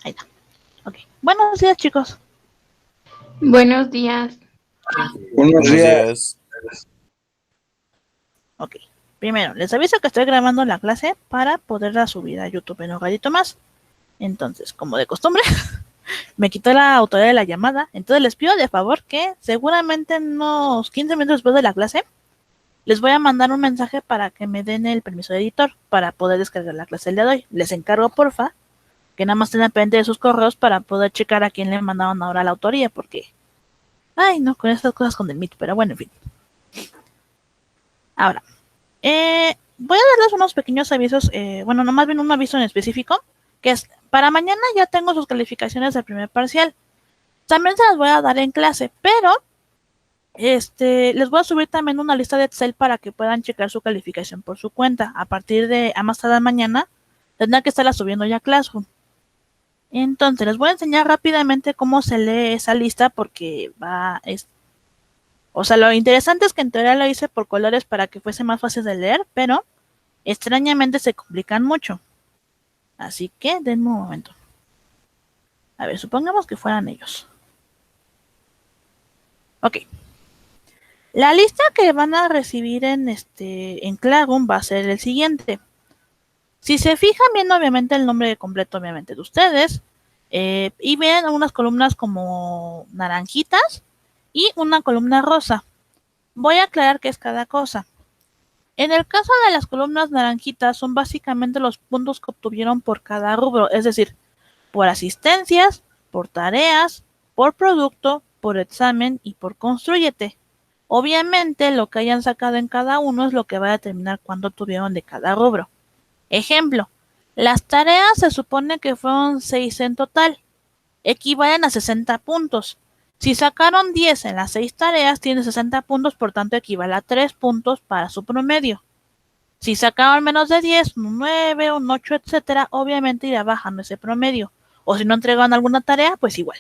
Ahí está. Ok. Buenos días, chicos. Buenos días. Buenos días. Ok. Primero, les aviso que estoy grabando la clase para poderla subir a YouTube en un ratito más. Entonces, como de costumbre, me quitó la autoridad de la llamada. Entonces les pido de favor que seguramente en unos 15 minutos después de la clase les voy a mandar un mensaje para que me den el permiso de editor para poder descargar la clase el día de hoy. Les encargo, porfa, que nada más tengan pendiente de sus correos para poder checar a quién le mandaron ahora la autoría, porque... Ay, no, con estas cosas con el Meet, pero bueno, en fin. Ahora, voy a darles unos pequeños avisos, bueno, no más bien un aviso en específico, que es, para mañana ya tengo sus calificaciones del primer parcial. También se las voy a dar en clase, pero les voy a subir también una lista de Excel para que puedan checar su calificación por su cuenta. A partir de a más tardar mañana, tendrán que estarla subiendo ya a Classroom. Entonces, les voy a enseñar rápidamente cómo se lee esa lista porque o sea, lo interesante es que en teoría lo hice por colores para que fuese más fácil de leer, pero extrañamente se complican mucho. Así que denme un momento. A ver, supongamos que fueran ellos. Ok. La lista que van a recibir en Classroom va a ser el siguiente. Si se fijan bien, obviamente el nombre completo, obviamente, de ustedes. Y ven algunas columnas como naranjitas y una columna rosa. Voy a aclarar qué es cada cosa. En el caso de las columnas naranjitas son básicamente los puntos que obtuvieron por cada rubro, es decir, por asistencias, por tareas, por producto, por examen y por Constrúyete. Obviamente lo que hayan sacado en cada uno es lo que va a determinar cuánto tuvieron de cada rubro. Ejemplo, las tareas se supone que fueron 6 en total, equivalen a 60 puntos. Si sacaron 10 en las 6 tareas, tiene 60 puntos, por tanto equivale a 3 puntos para su promedio. Si sacaron menos de 10, un 9, un 8, etcétera, obviamente irá bajando ese promedio. O si no entregaron alguna tarea, pues igual.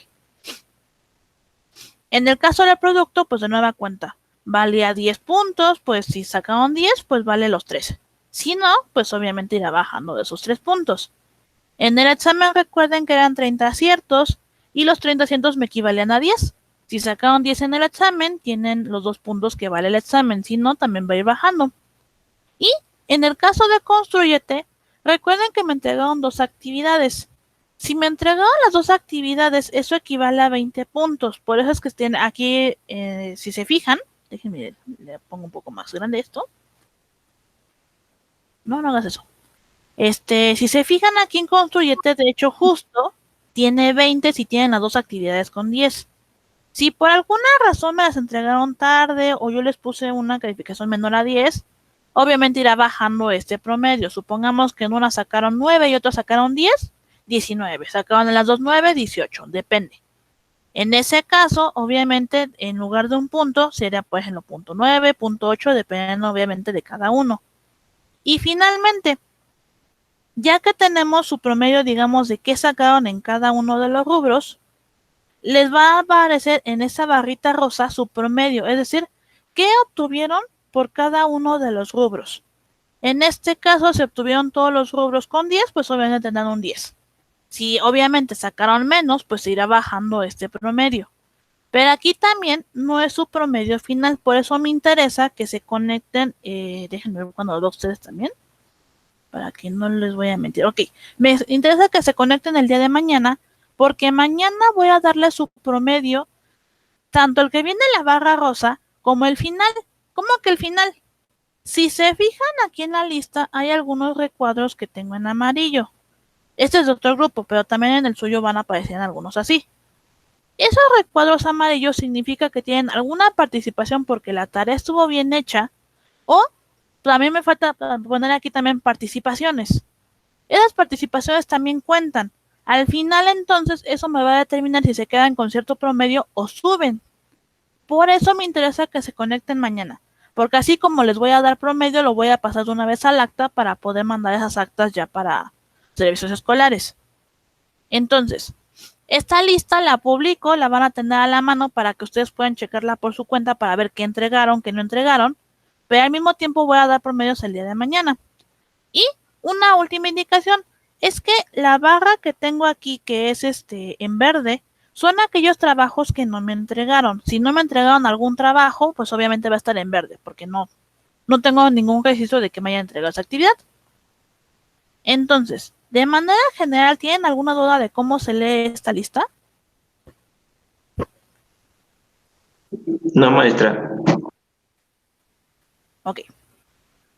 En el caso del producto, pues de nueva cuenta, valía 10 puntos, pues si sacaron 10, pues vale los 13. Si no, pues obviamente irá bajando de esos 3 puntos. En el examen recuerden que eran 30 aciertos y los 30 aciertos me equivalían a 10. Si sacaron 10 en el examen, tienen los 2 puntos que vale el examen, si no, también va a ir bajando. Y en el caso de Constrúyete, recuerden que me entregaron 2 actividades. Si me entregaron las 2 actividades, eso equivale a 20 puntos. Por eso es que estén aquí, si se fijan, déjenme, le pongo un poco más grande esto. No hagas eso. Si se fijan aquí en Constrúyete, de hecho justo tiene 20 si tienen las 2 actividades con 10. Si por alguna razón me las entregaron tarde o yo les puse una calificación menor a 10, obviamente irá bajando este promedio. Supongamos que en una sacaron 9 y otras sacaron 10, 19. Sacaron en las dos 9, 18, depende. En ese caso, obviamente, en lugar de un punto, sería por ejemplo punto 9, punto 8, dependiendo obviamente de cada uno. Y finalmente, ya que tenemos su promedio, digamos, de qué sacaron en cada uno de los rubros, les va a aparecer en esa barrita rosa su promedio, es decir, qué obtuvieron por cada uno de los rubros. En este caso, si obtuvieron todos los rubros con 10, pues obviamente tendrán un 10. Si obviamente sacaron menos, pues se irá bajando este promedio. Pero aquí también no es su promedio final, por eso me interesa que se conecten, déjenme ver cuando lo veo ustedes también, para que no les voy a mentir. Ok, me interesa que se conecten el día de mañana, porque mañana voy a darle su promedio, tanto el que viene en la barra rosa, como el final. ¿Cómo que el final? Si se fijan aquí en la lista, hay algunos recuadros que tengo en amarillo. Este es de otro grupo, pero también en el suyo van a aparecer algunos así. Esos recuadros amarillos significa que tienen alguna participación porque la tarea estuvo bien hecha, o también me falta poner aquí también participaciones. Esas participaciones también cuentan. Al final, entonces, eso me va a determinar si se quedan con cierto promedio o suben. Por eso me interesa que se conecten mañana, porque así como les voy a dar promedio, lo voy a pasar de una vez al acta para poder mandar esas actas ya para servicios escolares. Entonces, esta lista la publico, la van a tener a la mano para que ustedes puedan checarla por su cuenta para ver qué entregaron, qué no entregaron, pero al mismo tiempo voy a dar promedios el día de mañana. Y una última indicación, Es que la barra que tengo aquí, que es en verde, son aquellos trabajos que no me entregaron. Si no me entregaron algún trabajo, pues obviamente va a estar en verde, porque no tengo ningún registro de que me haya entregado esa actividad. Entonces, de manera general, ¿tienen alguna duda de cómo se lee esta lista? No, maestra. Ok.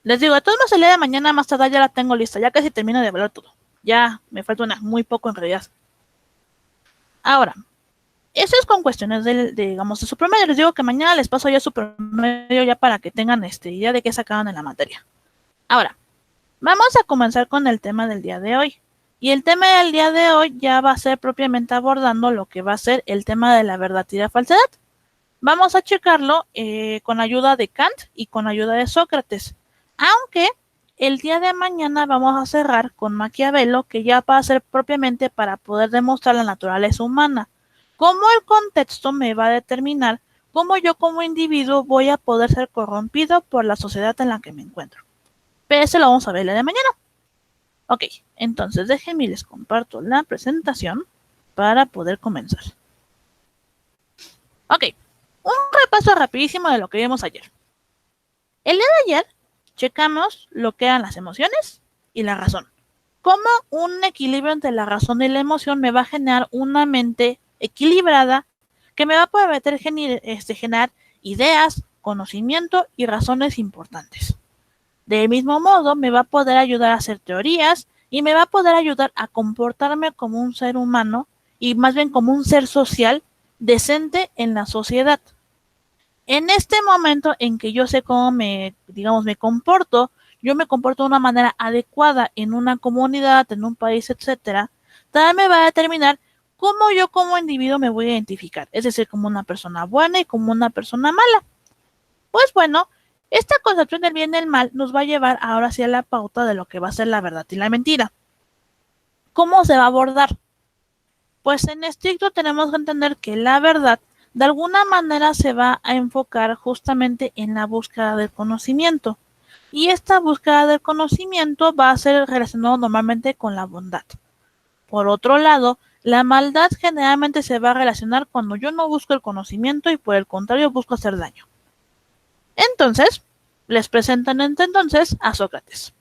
Les digo, de todos modos se lee de mañana más tarde, ya la tengo lista, ya casi termino de hablar todo. Ya me falta muy poco en realidad. Ahora, eso es con cuestiones digamos, de su promedio. Les digo que mañana les paso ya su promedio ya para que tengan idea de qué sacaron en la materia. Ahora, vamos a comenzar con el tema del día de hoy. Y el tema del día de hoy ya va a ser propiamente abordando lo que va a ser el tema de la verdad y la falsedad. Vamos a checarlo con ayuda de Kant y con ayuda de Sócrates. Aunque el día de mañana vamos a cerrar con Maquiavelo, que ya va a ser propiamente para poder demostrar la naturaleza humana. Cómo el contexto me va a determinar cómo yo como individuo voy a poder ser corrompido por la sociedad en la que me encuentro. Pero eso lo vamos a ver el día de mañana. Ok, entonces déjenme les comparto la presentación para poder comenzar. Ok, un repaso rapidísimo de lo que vimos ayer. El día de ayer checamos lo que eran las emociones y la razón. Cómo un equilibrio entre la razón y la emoción me va a generar una mente equilibrada que me va a permitir generar ideas, conocimiento y razones importantes. Del mismo modo, me va a poder ayudar a hacer teorías y me va a poder ayudar a comportarme como un ser humano y más bien como un ser social decente en la sociedad. En este momento en que yo sé cómo me comporto, yo me comporto de una manera adecuada en una comunidad, en un país, etcétera, también me va a determinar cómo yo como individuo me voy a identificar, es decir, como una persona buena y como una persona mala. Pues bueno, esta concepción del bien y el mal nos va a llevar ahora hacia la pauta de lo que va a ser la verdad y la mentira. ¿Cómo se va a abordar? Pues en estricto tenemos que entender que la verdad de alguna manera se va a enfocar justamente en la búsqueda del conocimiento. Y esta búsqueda del conocimiento va a ser relacionado normalmente con la bondad. Por otro lado, la maldad generalmente se va a relacionar cuando yo no busco el conocimiento y por el contrario busco hacer daño. Entonces, les presentan entonces a Sócrates.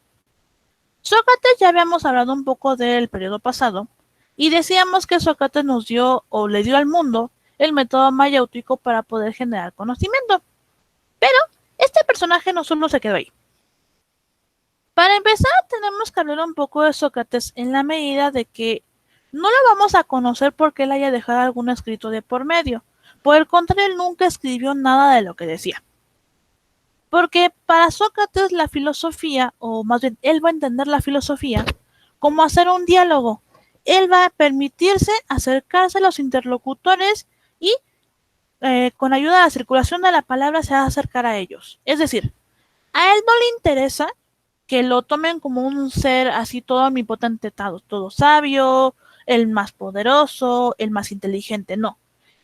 Sócrates ya habíamos hablado un poco del periodo pasado y decíamos que Sócrates nos dio o le dio al mundo el método mayéutico para poder generar conocimiento. Pero este personaje no solo se quedó ahí. Para empezar, tenemos que hablar un poco de Sócrates en la medida de que no lo vamos a conocer porque él haya dejado algún escrito de por medio. Por el contrario, él nunca escribió nada de lo que decía. Porque para Sócrates la filosofía, o más bien él va a entender la filosofía como hacer un diálogo. Él va a permitirse acercarse a los interlocutores y con ayuda de la circulación de la palabra se va a acercar a ellos. Es decir, a él no le interesa que lo tomen como un ser así todo omnipotente, todo sabio, el más poderoso, el más inteligente, no.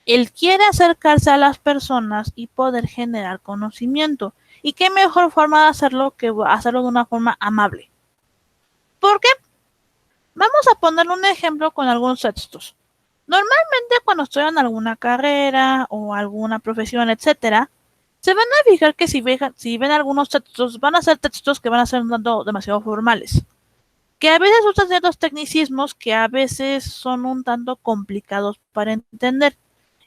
Él quiere acercarse a las personas y poder generar conocimiento. ¿Y qué mejor forma de hacerlo que hacerlo de una forma amable? ¿Por qué? Vamos a poner un ejemplo con algunos textos. Normalmente cuando estudian alguna carrera o alguna profesión, etcétera, se van a fijar que si ven algunos textos, van a ser textos que van a ser un tanto demasiado formales. Que a veces usan ciertos tecnicismos que a veces son un tanto complicados para entender.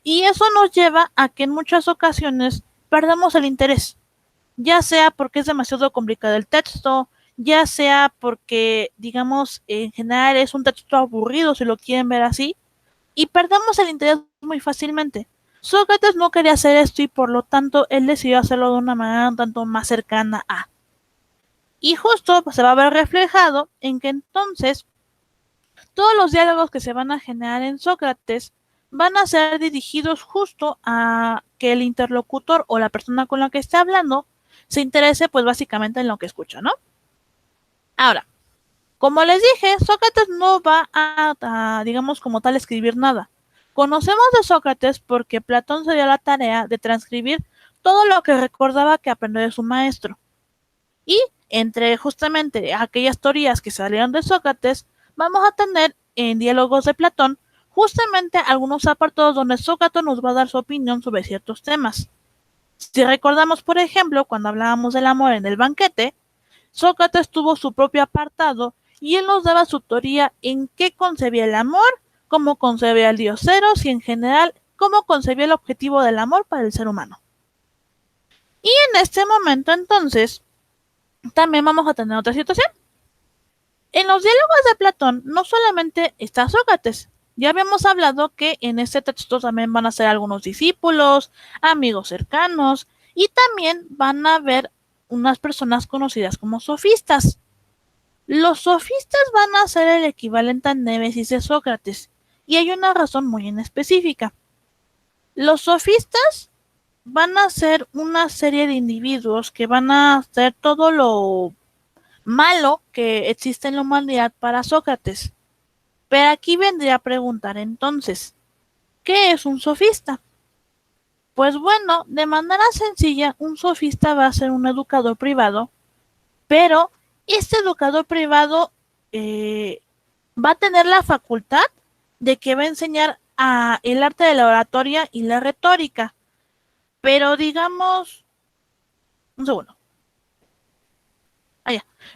Y eso nos lleva a que en muchas ocasiones perdamos el interés. Ya sea porque es demasiado complicado el texto, ya sea porque, digamos, en general es un texto aburrido si lo quieren ver así, y perdemos el interés muy fácilmente. Sócrates no quería hacer esto y por lo tanto él decidió hacerlo de una manera un tanto más cercana a. Y justo se va a ver reflejado en que entonces todos los diálogos que se van a generar en Sócrates van a ser dirigidos justo a que el interlocutor o la persona con la que esté hablando se interese pues básicamente en lo que escucha, ¿no? Ahora, como les dije, Sócrates no va a digamos como tal escribir nada. Conocemos de Sócrates porque Platón se dio la tarea de transcribir todo lo que recordaba que aprendió de su maestro. Y entre justamente aquellas teorías que salieron de Sócrates, vamos a tener en Diálogos de Platón justamente algunos apartados donde Sócrates nos va a dar su opinión sobre ciertos temas. Si recordamos, por ejemplo, cuando hablábamos del amor en el banquete, Sócrates tuvo su propio apartado y él nos daba su teoría en qué concebía el amor, cómo concebía el dios Eros y en general cómo concebía el objetivo del amor para el ser humano. Y en este momento entonces también vamos a tener otra situación. En los diálogos de Platón no solamente está Sócrates, ya habíamos hablado que en este texto también van a ser algunos discípulos, amigos cercanos y también van a haber unas personas conocidas como sofistas. Los sofistas van a ser el equivalente al némesis de Sócrates y hay una razón muy en específica. Los sofistas van a ser una serie de individuos que van a hacer todo lo malo que existe en la humanidad para Sócrates. Pero aquí vendría a preguntar entonces, ¿qué es un sofista? Pues bueno, de manera sencilla, un sofista va a ser un educador privado, pero este educador privado va a tener la facultad de que va a enseñar el arte de la oratoria y la retórica. Pero digamos, un segundo.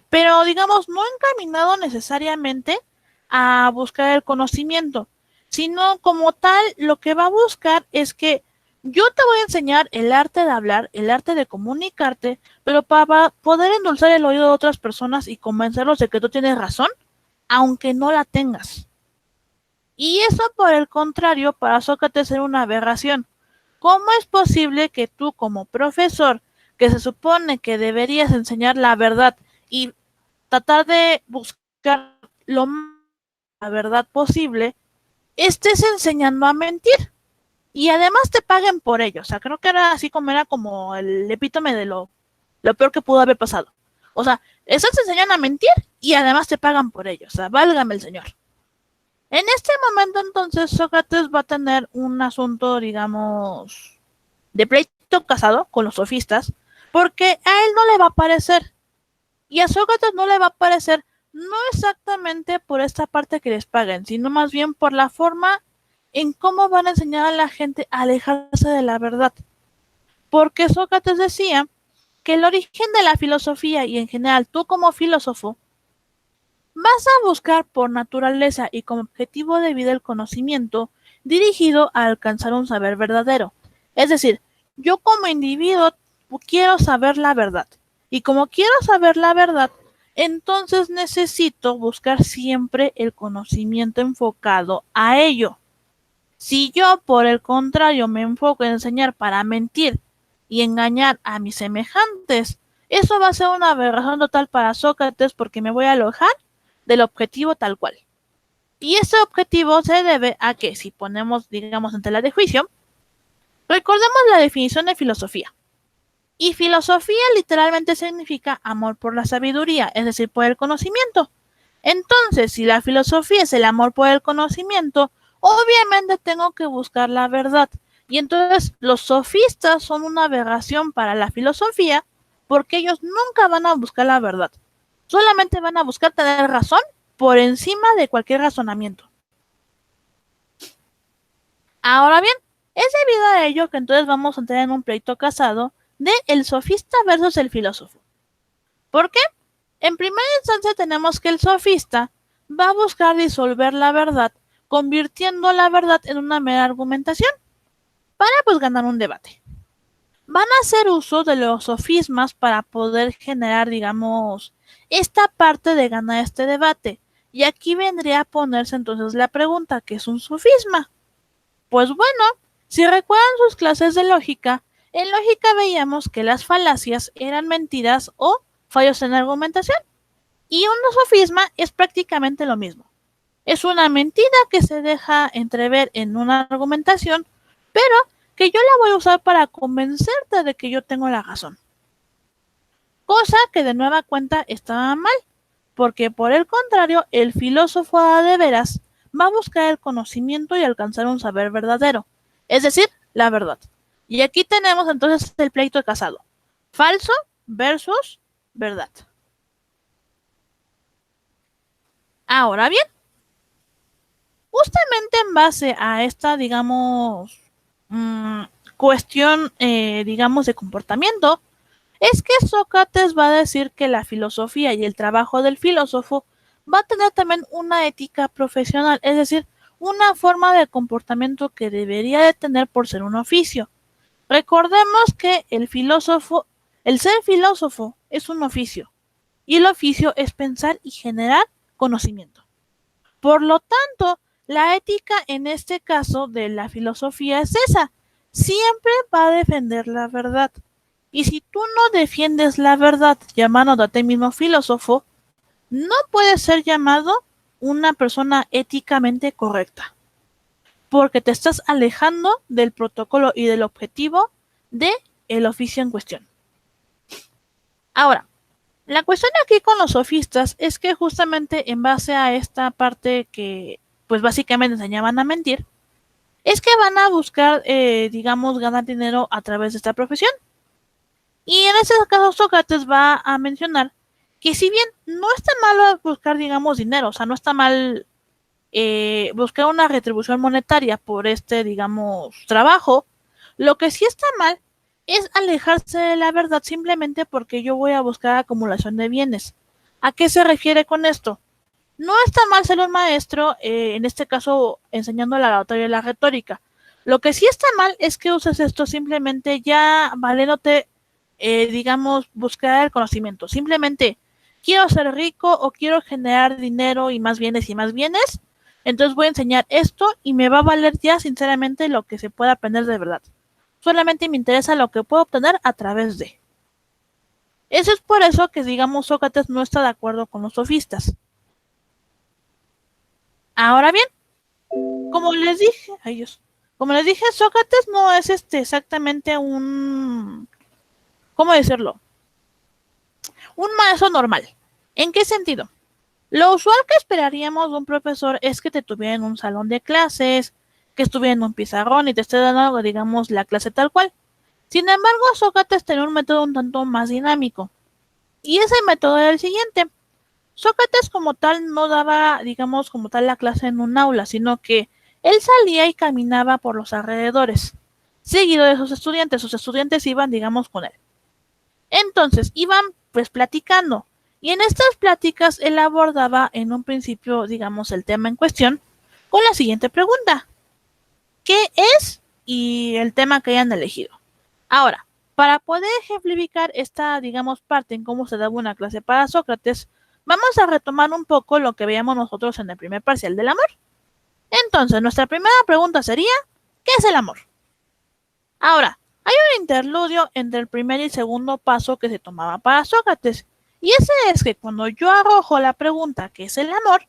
Pero digamos, no encaminado necesariamente a buscar el conocimiento, sino como tal, lo que va a buscar es que yo te voy a enseñar el arte de hablar, el arte de comunicarte, pero para poder endulzar el oído de otras personas y convencerlos de que tú tienes razón, aunque no la tengas. Y eso, por el contrario, para Sócrates era una aberración. ¿Cómo es posible que tú, como profesor, que se supone que deberías enseñar la verdad y tratar de buscar lo más la verdad posible, estés enseñando a mentir? Y además te paguen por ello. O sea, creo que era como el epítome de lo peor que pudo haber pasado. O sea, estás enseñando a mentir y además te pagan por ello. O sea, válgame el señor. En este momento, entonces, Sócrates va a tener un asunto, digamos, de pleito casado con los sofistas, porque a él no le va a parecer. Y a Sócrates no le va a parecer no exactamente por esta parte que les paguen, sino más bien por la forma en cómo van a enseñar a la gente a alejarse de la verdad. Porque Sócrates decía que el origen de la filosofía y en general tú como filósofo vas a buscar por naturaleza y como objetivo de vida el conocimiento dirigido a alcanzar un saber verdadero. Es decir, yo como individuo quiero saber la verdad. Y como quiero saber la verdad, entonces necesito buscar siempre el conocimiento enfocado a ello. Si yo, por el contrario, me enfoco en enseñar para mentir y engañar a mis semejantes, eso va a ser una aberración total para Sócrates porque me voy a alojar del objetivo tal cual. Y ese objetivo se debe a que, si ponemos, digamos, en tela de juicio, recordemos la definición de filosofía. Y filosofía literalmente significa amor por la sabiduría, es decir, por el conocimiento. Entonces, si la filosofía es el amor por el conocimiento, obviamente tengo que buscar la verdad. Y entonces los sofistas son una aberración para la filosofía porque ellos nunca van a buscar la verdad. Solamente van a buscar tener razón por encima de cualquier razonamiento. Ahora bien, es debido a ello que entonces vamos a entrar en un pleito casado de el sofista versus el filósofo. ¿Por qué? En primera instancia tenemos que el sofista va a buscar disolver la verdad, convirtiendo la verdad en una mera argumentación, para pues ganar un debate. Van a hacer uso de los sofismas para poder generar, digamos, esta parte de ganar este debate. Y aquí vendría a ponerse entonces la pregunta, ¿qué es un sofisma? Pues bueno, si recuerdan sus clases de lógica, en lógica veíamos que las falacias eran mentiras o fallos en la argumentación. Y un sofisma es prácticamente lo mismo. Es una mentira que se deja entrever en una argumentación, pero que yo la voy a usar para convencerte de que yo tengo la razón. Cosa que de nueva cuenta estaba mal, porque por el contrario, el filósofo de veras va a buscar el conocimiento y alcanzar un saber verdadero, es decir, la verdad. Y aquí tenemos entonces el pleito casado. Falso versus verdad. Ahora bien, justamente en base a esta, digamos, cuestión, digamos, de comportamiento, es que Sócrates va a decir que la filosofía y el trabajo del filósofo va a tener también una ética profesional, es decir, una forma de comportamiento que debería de tener por ser un oficio. Recordemos que el ser filósofo es un oficio, y el oficio es pensar y generar conocimiento. Por lo tanto, la ética en este caso de la filosofía es esa, siempre va a defender la verdad. Y si tú no defiendes la verdad llamándote a ti mismo filósofo, no puedes ser llamado una persona éticamente correcta, porque te estás alejando del protocolo y del objetivo de el oficio en cuestión. Ahora, la cuestión aquí con los sofistas es que justamente en base a esta parte que pues básicamente enseñaban a mentir, es que van a buscar, digamos, ganar dinero a través de esta profesión. Y en ese caso Sócrates va a mencionar que si bien no está mal buscar, digamos, dinero, o sea, no está mal buscar una retribución monetaria por este, digamos, trabajo, lo que sí está mal es alejarse de la verdad simplemente porque yo voy a buscar acumulación de bienes. ¿A qué se refiere con esto? No está mal ser un maestro, en este caso enseñando la oratoria y la retórica. Lo que sí está mal es que uses esto simplemente ya valiéndote, digamos, buscar el conocimiento. Simplemente quiero ser rico o quiero generar dinero y más bienes y más bienes. Entonces voy a enseñar esto y me va a valer ya sinceramente lo que se pueda aprender de verdad. Solamente me interesa lo que puedo obtener a través de. Eso es por eso que, digamos, Sócrates no está de acuerdo con los sofistas. Ahora bien, como les dije, como les dije, Sócrates no es exactamente ¿cómo decirlo? Un maestro normal. ¿En qué sentido? Lo usual que esperaríamos de un profesor es que te tuviera en un salón de clases, que estuviera en un pizarrón y te esté dando, digamos, la clase tal cual. Sin embargo, Sócrates tenía un método un tanto más dinámico. Y ese método era el siguiente. Sócrates como tal no daba, digamos, como tal la clase en un aula, sino que él salía y caminaba por los alrededores, seguido de sus estudiantes iban, digamos, con él. Entonces, iban pues platicando, y en estas pláticas él abordaba en un principio, digamos, el tema en cuestión, con la siguiente pregunta. ¿Qué es? Y el tema que hayan elegido. Ahora, para poder ejemplificar esta, digamos, parte en cómo se daba una clase para Sócrates, vamos a retomar un poco lo que veíamos nosotros en el primer parcial del amor. Entonces, nuestra primera pregunta sería, ¿qué es el amor? Ahora, hay un interludio entre el primer y el segundo paso que se tomaba para Sócrates, y ese es que cuando yo arrojo la pregunta, ¿qué es el amor?,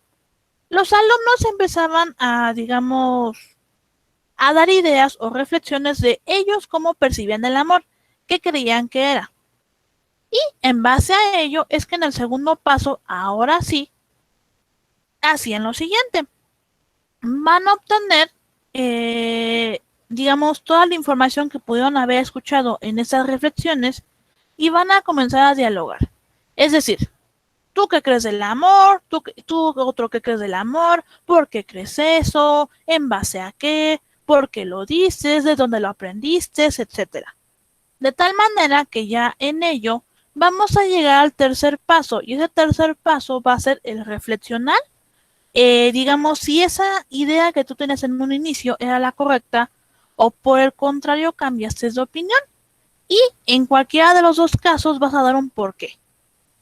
los alumnos empezaban a, digamos, a dar ideas o reflexiones de ellos cómo percibían el amor, qué creían que era. Y en base a ello es que en el segundo paso, ahora sí, hacían lo siguiente. Van a obtener, digamos, toda la información que pudieron haber escuchado en esas reflexiones y van a comenzar a dialogar. Es decir, ¿tú qué crees del amor? ¿Tú otro qué crees del amor? ¿Por qué crees eso? ¿En base a qué? ¿Por qué lo dices? ¿De dónde lo aprendiste? Etcétera. De tal manera que ya en ello vamos a llegar al tercer paso, y ese tercer paso va a ser el reflexionar, digamos, si esa idea que tú tenías en un inicio era la correcta o por el contrario cambiaste de opinión, y en cualquiera de los dos casos vas a dar un porqué.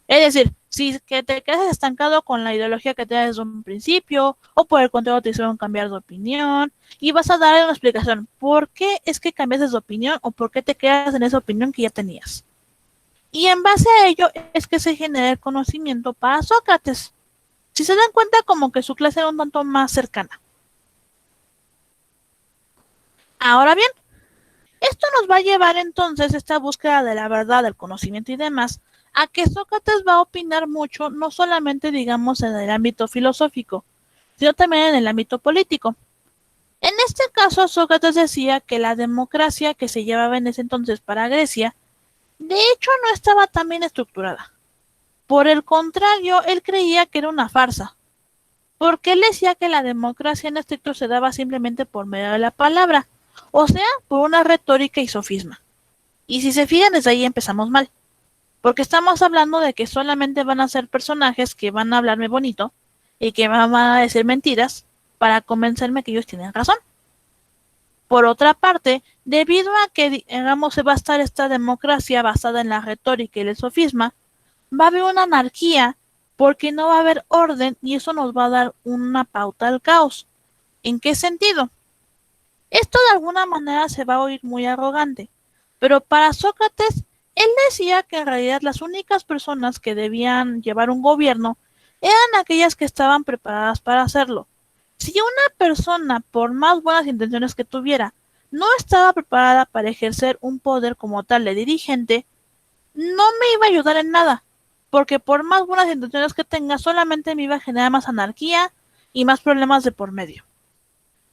Es decir, si que te quedas estancado con la ideología que tenías desde un principio o por el contrario te hicieron cambiar de opinión, y vas a dar una explicación por qué es que cambiaste de opinión o por qué te quedas en esa opinión que ya tenías. Y en base a ello es que se genera el conocimiento para Sócrates. Si se dan cuenta, como que su clase era un tanto más cercana. Ahora bien, esto nos va a llevar entonces, esta búsqueda de la verdad, del conocimiento y demás, a que Sócrates va a opinar mucho, no solamente, digamos, en el ámbito filosófico, sino también en el ámbito político. En este caso, Sócrates decía que la democracia que se llevaba en ese entonces para Grecia, de hecho, no estaba tan bien estructurada. Por el contrario, él creía que era una farsa. porque él decía que la democracia en estricto se daba simplemente por medio de la palabra, o sea, por una retórica y sofisma. Y si se fijan, desde ahí empezamos mal, porque estamos hablando de que solamente van a ser personajes que van a hablarme bonito y que van a decir mentiras para convencerme que ellos tienen razón. Por otra parte, debido a que, digamos, se va a estar esta democracia basada en la retórica y el sofisma, va a haber una anarquía porque no va a haber orden y eso nos va a dar una pauta al caos. ¿En qué sentido? Esto de alguna manera se va a oír muy arrogante, pero para Sócrates, él decía que en realidad las únicas personas que debían llevar un gobierno eran aquellas que estaban preparadas para hacerlo. Si una persona, por más buenas intenciones que tuviera, no estaba preparada para ejercer un poder como tal de dirigente, no me iba a ayudar en nada, porque por más buenas intenciones que tenga, solamente me iba a generar más anarquía y más problemas de por medio.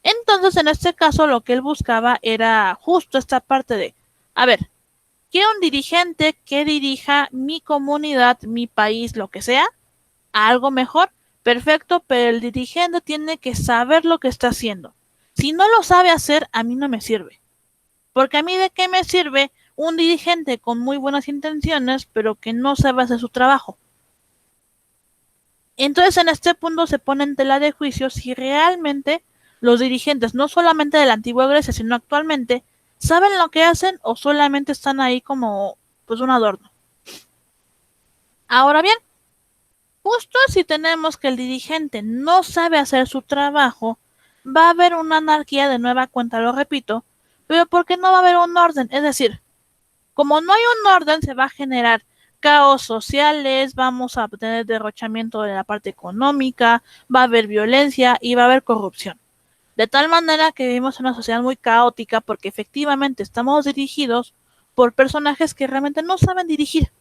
Entonces, en este caso, lo que él buscaba era justo esta parte de, a ver, quiero un dirigente que dirija mi comunidad, mi país, lo que sea, a algo mejor, perfecto, pero el dirigente tiene que saber lo que está haciendo. Si no lo sabe hacer, a mí no me sirve. Porque a mí de qué me sirve un dirigente con muy buenas intenciones, pero que no sabe hacer su trabajo. Entonces, en este punto se pone en tela de juicio si realmente los dirigentes, no solamente de la antigua Grecia, sino actualmente, saben lo que hacen o solamente están ahí como pues un adorno. Ahora bien, justo si tenemos que el dirigente no sabe hacer su trabajo, va a haber una anarquía, de nueva cuenta lo repito, pero porque no va a haber un orden, es decir, como no hay un orden, se va a generar caos sociales, vamos a tener derrochamiento de la parte económica, va a haber violencia y va a haber corrupción. De tal manera que vivimos en una sociedad muy caótica porque efectivamente estamos dirigidos por personajes que realmente no saben dirigir.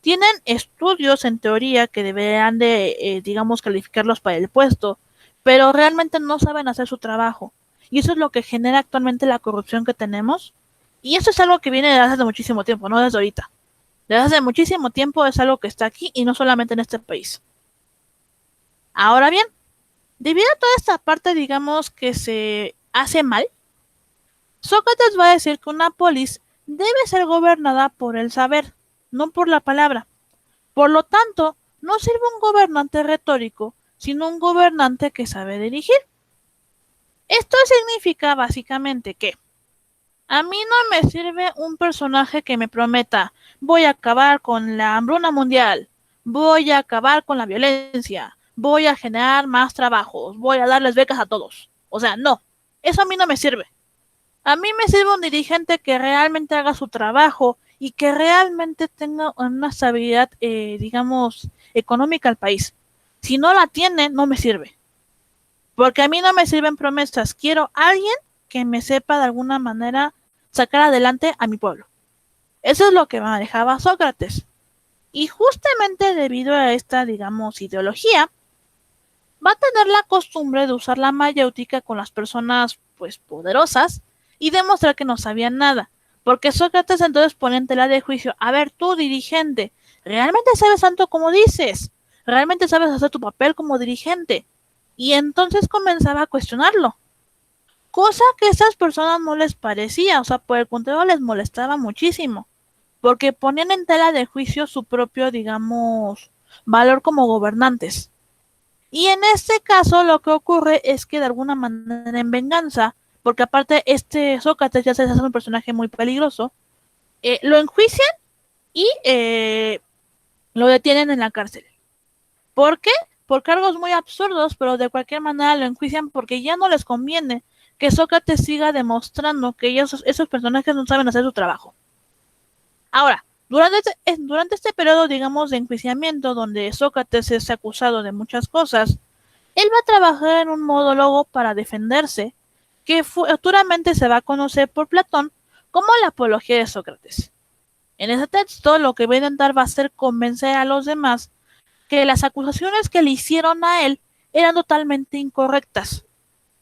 Tienen estudios en teoría que deberían de, digamos, calificarlos para el puesto, pero realmente no saben hacer su trabajo. Y eso es lo que genera actualmente la corrupción que tenemos. Y eso es algo que viene desde hace muchísimo tiempo, no desde ahorita. Desde hace muchísimo tiempo es algo que está aquí y no solamente en este país. Ahora bien, debido a toda esta parte, digamos, que se hace mal, Sócrates va a decir que una polis debe ser gobernada por el saber, no por la palabra. Por lo tanto, no sirve un gobernante retórico, sino un gobernante que sabe dirigir. Esto significa básicamente que a mí no me sirve un personaje que me prometa, voy a acabar con la hambruna mundial, voy a acabar con la violencia, voy a generar más trabajos, voy a darles becas a todos. O sea, no, eso a mí no me sirve. A mí me sirve un dirigente que realmente haga su trabajo y que realmente tenga una estabilidad, digamos, económica al país. Si no la tiene, no me sirve. Porque a mí no me sirven promesas. Quiero a alguien que me sepa de alguna manera sacar adelante a mi pueblo. Eso es lo que manejaba Sócrates. Y justamente debido a esta, digamos, ideología, va a tener la costumbre de usar la mayéutica con las personas, pues, poderosas y demostrar que no sabían nada. Porque Sócrates entonces pone en tela de juicio, a ver, tú dirigente, ¿realmente sabes tanto como dices? ¿Realmente sabes hacer tu papel como dirigente? Y entonces comenzaba a cuestionarlo. Cosa que a esas personas no les parecía, o sea, por el contrario les molestaba muchísimo. Porque ponían en tela de juicio su propio, digamos, valor como gobernantes. Y en este caso lo que ocurre es que de alguna manera en venganza, porque aparte este Sócrates ya se hace un personaje muy peligroso, lo enjuician y lo detienen en la cárcel. ¿Por qué? Por cargos muy absurdos, pero de cualquier manera lo enjuician porque ya no les conviene que Sócrates siga demostrando que esos personajes no saben hacer su trabajo. Ahora, durante este periodo, digamos, de enjuiciamiento, donde Sócrates es acusado de muchas cosas, él va a trabajar en un monólogo para defenderse, que futuramente se va a conocer por Platón como la apología de Sócrates. En ese texto, lo que va a intentar va a ser convencer a los demás que las acusaciones que le hicieron a él eran totalmente incorrectas,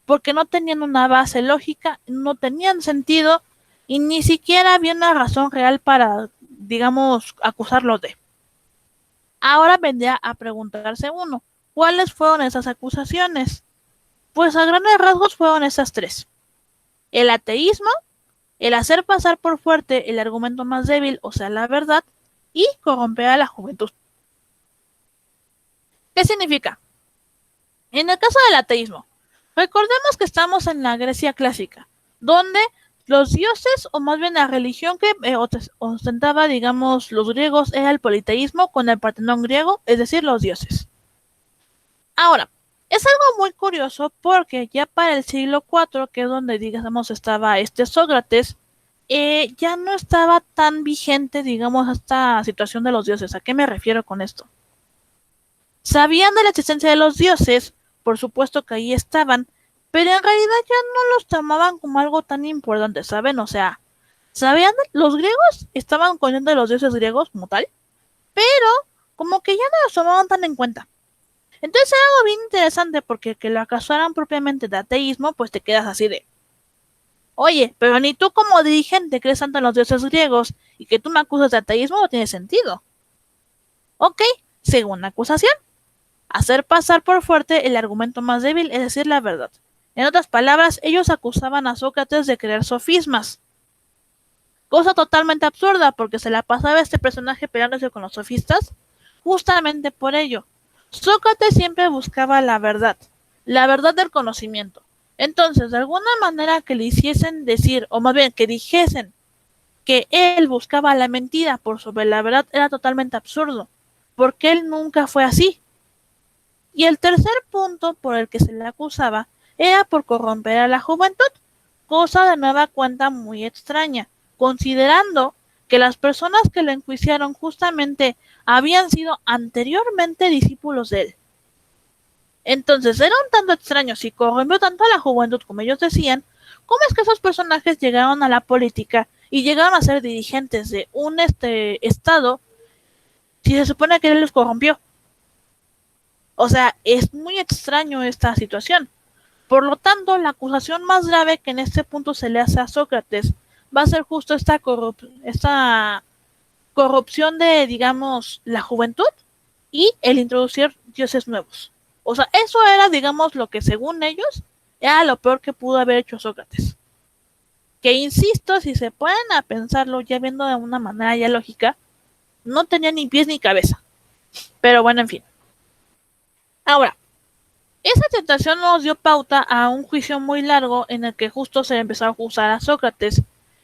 porque no tenían una base lógica, no tenían sentido y ni siquiera había una razón real para, digamos, acusarlo de. Ahora vendría a preguntarse uno, ¿Cuáles fueron esas acusaciones? Pues a grandes rasgos fueron esas tres: el ateísmo, el hacer pasar por fuerte el argumento más débil, o sea, la verdad, y corromper a la juventud. ¿Qué significa? En el caso del ateísmo, recordemos que estamos en la Grecia clásica, donde los dioses, o más bien la religión que ostentaba, digamos, los griegos, era el politeísmo con el Partenón griego, es decir, los dioses. Ahora, es algo muy curioso porque ya para el siglo IV, que es donde, digamos, estaba Sócrates, ya no estaba tan vigente, digamos, esta situación de los dioses. ¿A qué me refiero con esto? Sabían de la existencia de los dioses, por supuesto que ahí estaban, pero en realidad ya no los tomaban como algo tan importante, ¿saben? O sea, sabían, los griegos estaban conscientes de los dioses griegos como tal, pero como que ya no los tomaban tan en cuenta. Entonces era algo bien interesante porque que lo acusaran propiamente de ateísmo, pues te quedas así de: oye, pero ni tú como dirigente crees tanto en los dioses griegos y que tú me acusas de ateísmo no tiene sentido. Ok, segunda acusación: hacer pasar por fuerte el argumento más débil, es decir, la verdad. En otras palabras, ellos acusaban a Sócrates de crear sofismas. Cosa totalmente absurda porque se la pasaba este personaje peleándose con los sofistas. Justamente por ello, Sócrates siempre buscaba la verdad del conocimiento. Entonces, de alguna manera que le hiciesen decir, o más bien que dijesen que él buscaba la mentira por sobre la verdad, era totalmente absurdo, porque él nunca fue así. Y el tercer punto por el que se le acusaba era por corromper a la juventud, cosa de nueva cuenta muy extraña, considerando que las personas que lo enjuiciaron justamente habían sido anteriormente discípulos de él. Entonces era un tanto extraño, si corrompió tanto a la juventud como ellos decían, ¿cómo es que esos personajes llegaron a la política y llegaron a ser dirigentes de un estado si se supone que él los corrompió? O sea, es muy extraño esta situación. Por lo tanto, la acusación más grave que en este punto se le hace a Sócrates va a ser justo esta corrupción de, digamos, la juventud y el introducir dioses nuevos. O sea, eso era, digamos, lo que según ellos era lo peor que pudo haber hecho Sócrates. Que insisto, si se ponen a pensarlo ya viendo de una manera ya lógica, no tenía ni pies ni cabeza. Pero bueno, en fin. Ahora, esa tentación nos dio pauta a un juicio muy largo en el que justo se empezó a acusar a Sócrates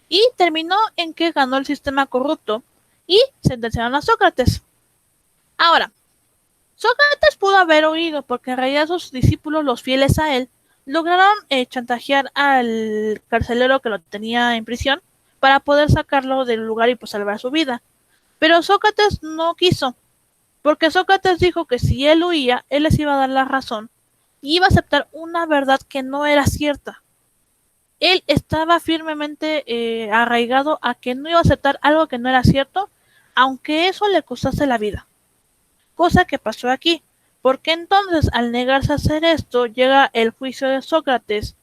y terminó en que ganó el sistema corrupto y sentenciaron a Sócrates. Ahora, Sócrates pudo haber huido porque en realidad sus discípulos, los fieles a él, lograron chantajear al carcelero que lo tenía en prisión para poder sacarlo del lugar y pues salvar su vida. Pero Sócrates no quiso, porque Sócrates dijo que si él huía, él les iba a dar la razón y iba a aceptar una verdad que no era cierta. Él estaba firmemente arraigado a que no iba a aceptar algo que no era cierto, aunque eso le costase la vida. Cosa que pasó aquí, porque entonces al negarse a hacer esto, llega el juicio de Sócrates,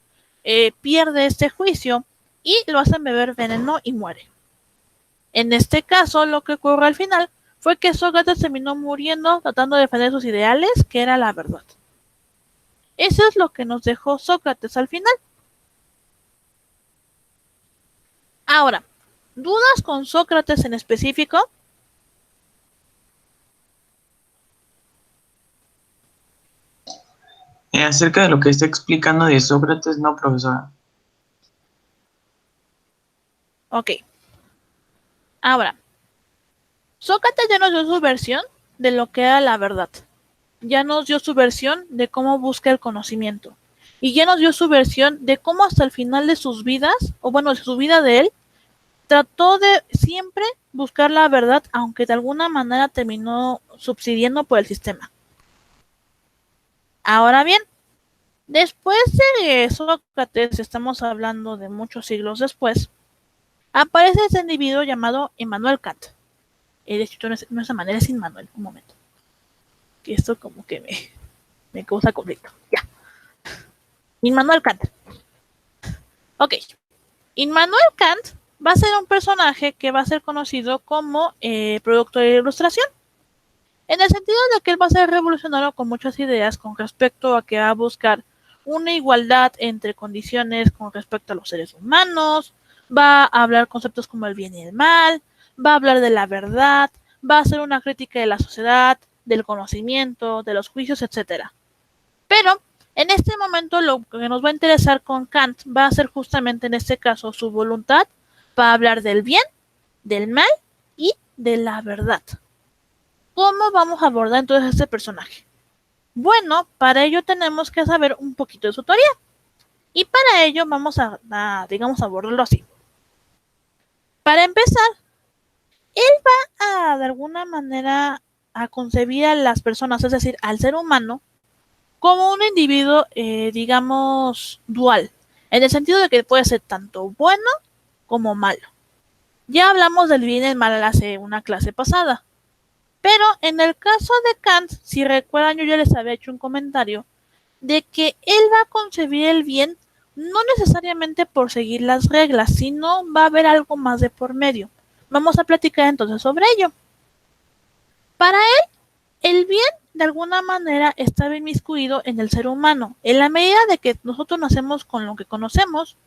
pierde este juicio y lo hacen beber veneno y muere. En este caso, lo que ocurrió al final fue que Sócrates terminó muriendo tratando de defender sus ideales, que era la verdad. Eso es lo que nos dejó Sócrates al final. Ahora, ¿dudas con Sócrates en específico? Acerca de lo que está explicando de Sócrates, no, profesora. Ok. Ahora, Sócrates ya nos dio su versión de lo que era la verdad. Ya nos dio su versión de cómo busca el conocimiento. Y ya nos dio su versión de cómo hasta el final de sus vidas, o bueno, de su vida de él, trató de siempre buscar la verdad, aunque de alguna manera terminó subsidiando por el sistema. Ahora bien, después de Sócrates, estamos hablando de muchos siglos después, aparece ese individuo llamado Immanuel Kant. De hecho, no es de manera, es Immanuel, un momento. Que esto como que me causa conflicto. Ya. Immanuel Kant. Ok. Immanuel Kant va a ser un personaje que va a ser conocido como producto de ilustración. en el sentido de que él va a ser revolucionario con muchas ideas con respecto a que va a buscar una igualdad entre condiciones con respecto a los seres humanos, va a hablar conceptos como el bien y el mal, va a hablar de la verdad, va a hacer una crítica de la sociedad, del conocimiento, de los juicios, etcétera. Pero en este momento lo que nos va a interesar con Kant va a ser justamente en este caso su voluntad para hablar del bien, del mal y de la verdad. ¿Cómo vamos a abordar entonces este personaje? Bueno, para ello tenemos que saber un poquito de su teoría. Y para ello vamos digamos, abordarlo así. Para empezar, él va de alguna manera a concebir a las personas, es decir, al ser humano, como un individuo, digamos, dual, en el sentido de que puede ser tanto bueno como malo. Ya hablamos del bien y el mal hace una clase pasada, pero en el caso de Kant, si recuerdan, yo ya les había hecho un comentario de que él va a concebir el bien no necesariamente por seguir las reglas, sino va a haber algo más de por medio. Vamos a platicar entonces sobre ello. Para él, el bien de alguna manera está inmiscuido en el ser humano, en la medida de que nosotros nacemos con lo que conocemos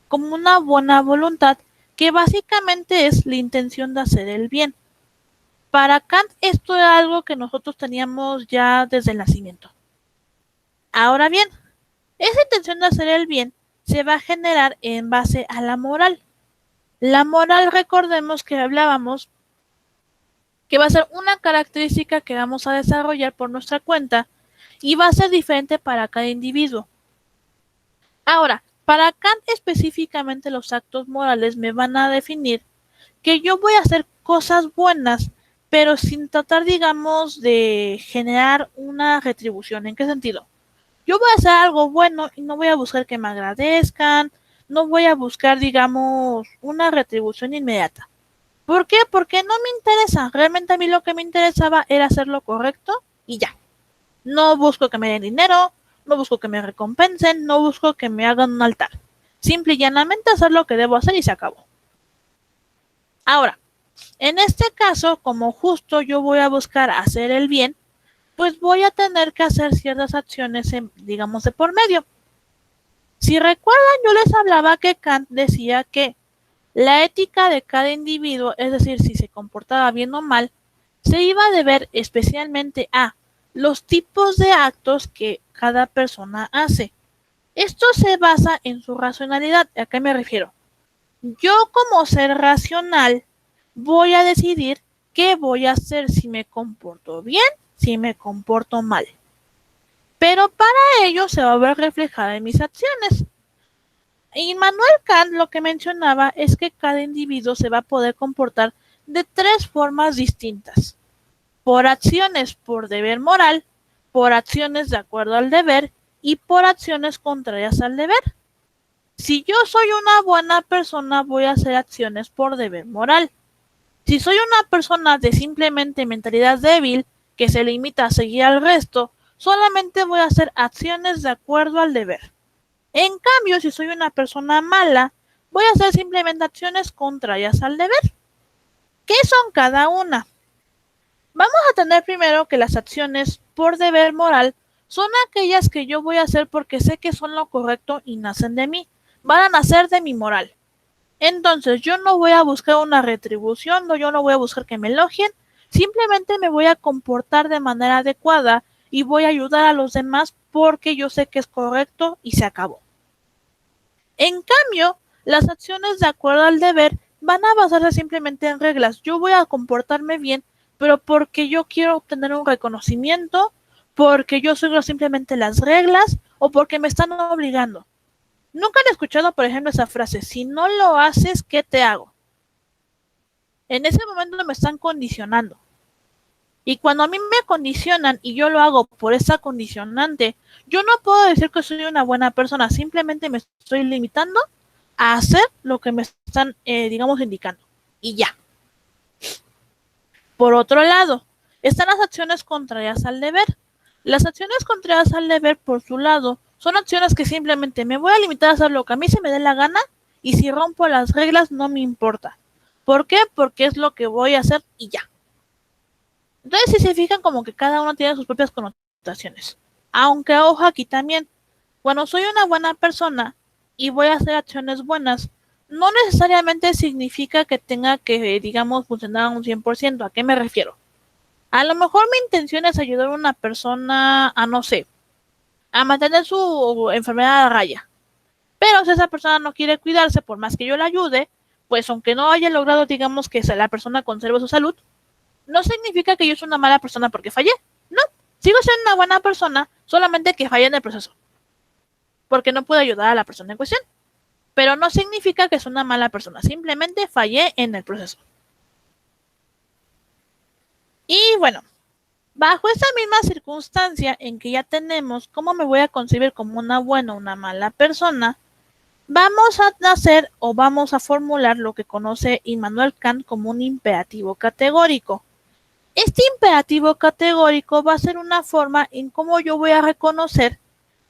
como una buena voluntad, que básicamente es la intención de hacer el bien. Para Kant esto era algo que nosotros teníamos ya desde el nacimiento. Ahora bien, esa intención de hacer el bien se va a generar en base a la moral. La moral, recordemos que hablábamos que va a ser una característica que vamos a desarrollar por nuestra cuenta y va a ser diferente para cada individuo. Ahora, para Kant específicamente los actos morales me van a definir que yo voy a hacer cosas buenas, pero sin tratar, digamos, de generar una retribución. ¿En qué sentido? Yo voy a hacer algo bueno y no voy a buscar que me agradezcan, no voy a buscar, digamos, una retribución inmediata. ¿Por qué? Porque no me interesa. Realmente a mí lo que me interesaba era hacer lo correcto y ya. No busco que me den dinero, no busco que me recompensen, no busco que me hagan un altar. Simple y llanamente hacer lo que debo hacer y se acabó. Ahora, en este caso, como justo yo voy a buscar hacer el bien, pues voy a tener que hacer ciertas acciones, digamos, de por medio. Si recuerdan, yo les hablaba que Kant decía que la ética de cada individuo, es decir, si se comportaba bien o mal, se iba a deber especialmente a los tipos de actos que cada persona hace. Esto se basa en su racionalidad. ¿A qué me refiero? Yo como ser racional voy a decidir qué voy a hacer, si me comporto bien, si me comporto mal. Pero para ello se va a ver reflejada en mis acciones. Immanuel Kant lo que mencionaba es que cada individuo se va a poder comportar de tres formas distintas. Por acciones por deber moral, por acciones de acuerdo al deber y por acciones contrarias al deber. Si yo soy una buena persona, voy a hacer acciones por deber moral. Si soy una persona de simplemente mentalidad débil, que se limita a seguir al resto, solamente voy a hacer acciones de acuerdo al deber. En cambio, si soy una persona mala, voy a hacer simplemente acciones contrarias al deber. ¿Qué son cada una? Vamos a tener primero que las acciones por deber moral son aquellas que yo voy a hacer porque sé que son lo correcto y nacen de mí, van a nacer de mi moral. Entonces yo no voy a buscar una retribución, yo no voy a buscar que me elogien, simplemente me voy a comportar de manera adecuada y voy a ayudar a los demás porque yo sé que es correcto y se acabó. En cambio, las acciones de acuerdo al deber van a basarse simplemente en reglas. Yo voy a comportarme bien, pero porque yo quiero obtener un reconocimiento, porque yo sigo simplemente las reglas o porque me están obligando. Nunca han escuchado, por ejemplo, esa frase: si no lo haces, ¿qué te hago? En ese momento me están condicionando. Y cuando a mí me condicionan y yo lo hago por esa condicionante, yo no puedo decir que soy una buena persona, simplemente me estoy limitando a hacer lo que me están, digamos, indicando. Y ya. Por otro lado, están las acciones contrarias al deber. Las acciones contrarias al deber, por su lado, son acciones que simplemente me voy a limitar a hacer lo que a mí se me dé la gana y si rompo las reglas no me importa. ¿Por qué? Porque es lo que voy a hacer y ya. Entonces, si se fijan, como que cada uno tiene sus propias connotaciones. Aunque, ojo, aquí también, cuando soy una buena persona y voy a hacer acciones buenas, no necesariamente significa que tenga que, digamos, funcionar a un 100%. ¿A qué me refiero? A lo mejor mi intención es ayudar a una persona a, no sé, a mantener su enfermedad a raya. Pero si esa persona no quiere cuidarse, por más que yo la ayude, pues aunque no haya logrado, digamos, que la persona conserve su salud, no significa que yo soy una mala persona porque fallé. No, sigo siendo una buena persona, solamente que fallé en el proceso. Porque no puedo ayudar a la persona en cuestión. Pero no significa que soy una mala persona, simplemente fallé en el proceso. Y bueno, bajo esa misma circunstancia en que ya tenemos cómo me voy a concebir como una buena o una mala persona, vamos a hacer o vamos a formular lo que conoce Immanuel Kant como un imperativo categórico. Este imperativo categórico va a ser una forma en cómo yo voy a reconocer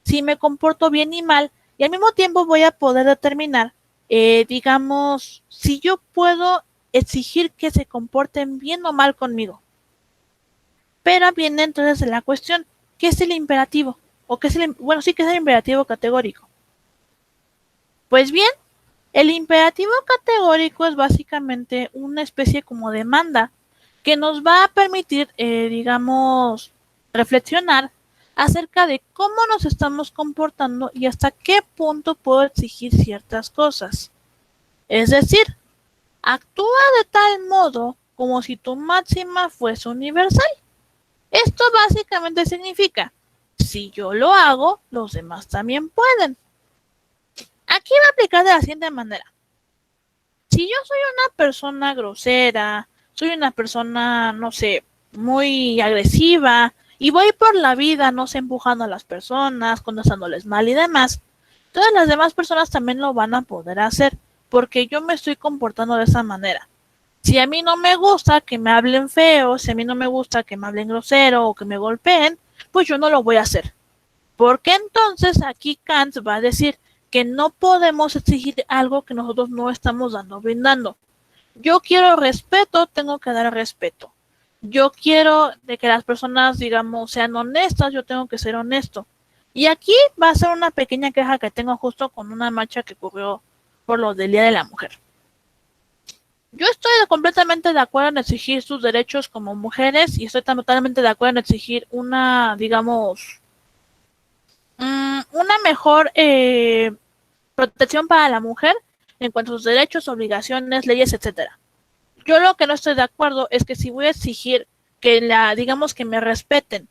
si me comporto bien y mal, y al mismo tiempo voy a poder determinar, digamos, si yo puedo exigir que se comporten bien o mal conmigo. Pero viene entonces la cuestión, ¿qué es el imperativo? ¿O qué es bueno, sí, que es el imperativo categórico? Pues bien, el imperativo categórico es básicamente una especie como de demanda que nos va a permitir, digamos, reflexionar acerca de cómo nos estamos comportando y hasta qué punto puedo exigir ciertas cosas. Es decir, actúa de tal modo como si tu máxima fuese universal. Esto básicamente significa, si yo lo hago, los demás también pueden. Aquí va a aplicar de la siguiente manera. Si yo soy una persona grosera, soy una persona, no sé, muy agresiva, y voy por la vida, no sé, empujando a las personas, contestándoles mal y demás, todas las demás personas también lo van a poder hacer, porque yo me estoy comportando de esa manera. Si a mí no me gusta que me hablen feo, si a mí no me gusta que me hablen grosero o que me golpeen, pues yo no lo voy a hacer. Porque entonces aquí Kant va a decir que no podemos exigir algo que nosotros no estamos brindando. Yo quiero respeto, tengo que dar respeto. Yo quiero de que las personas, digamos, sean honestas, yo tengo que ser honesto. Y aquí va a ser una pequeña queja que tengo justo con una marcha que ocurrió por lo del Día de la Mujer. Yo estoy completamente de acuerdo en exigir sus derechos como mujeres y estoy totalmente de acuerdo en exigir una, digamos, una mejor protección para la mujer en cuanto a sus derechos, obligaciones, leyes, etcétera. Yo lo que no estoy de acuerdo es que si voy a exigir que digamos que me respeten,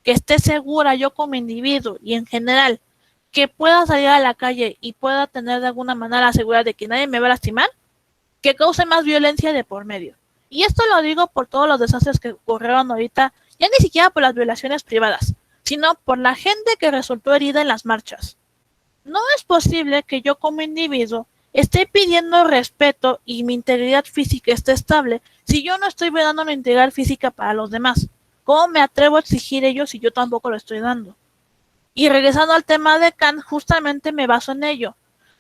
que esté segura yo como individuo y en general, que pueda salir a la calle y pueda tener de alguna manera la seguridad de que nadie me va a lastimar, que cause más violencia de por medio. Y esto lo digo por todos los desastres que ocurrieron ahorita, ya ni siquiera por las violaciones privadas, sino por la gente que resultó herida en las marchas. No es posible que yo como individuo esté pidiendo respeto y mi integridad física esté estable si yo no estoy dando una integridad física para los demás. ¿Cómo me atrevo a exigir ello si yo tampoco lo estoy dando? Y regresando al tema de Kant, justamente me baso en ello.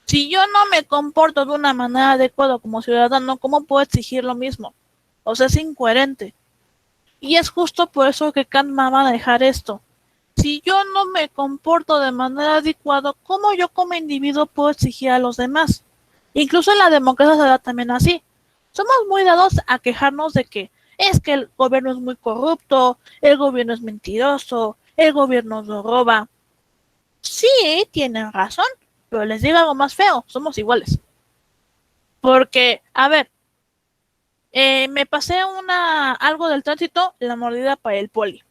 Si yo no me comporto de una manera adecuada como ciudadano, ¿cómo puedo exigir lo mismo? O sea, es incoherente. Y es justo por eso que Kant va a manejar esto. Si yo no me comporto de manera adecuada, ¿cómo yo como individuo puedo exigir a los demás? Incluso en la democracia se da también así. Somos muy dados a quejarnos de que es que el gobierno es muy corrupto, el gobierno es mentiroso, el gobierno nos roba. Sí, tienen razón, pero les digo algo más feo, somos iguales. Porque, a ver, me pasé algo del tránsito, la mordida para el poli.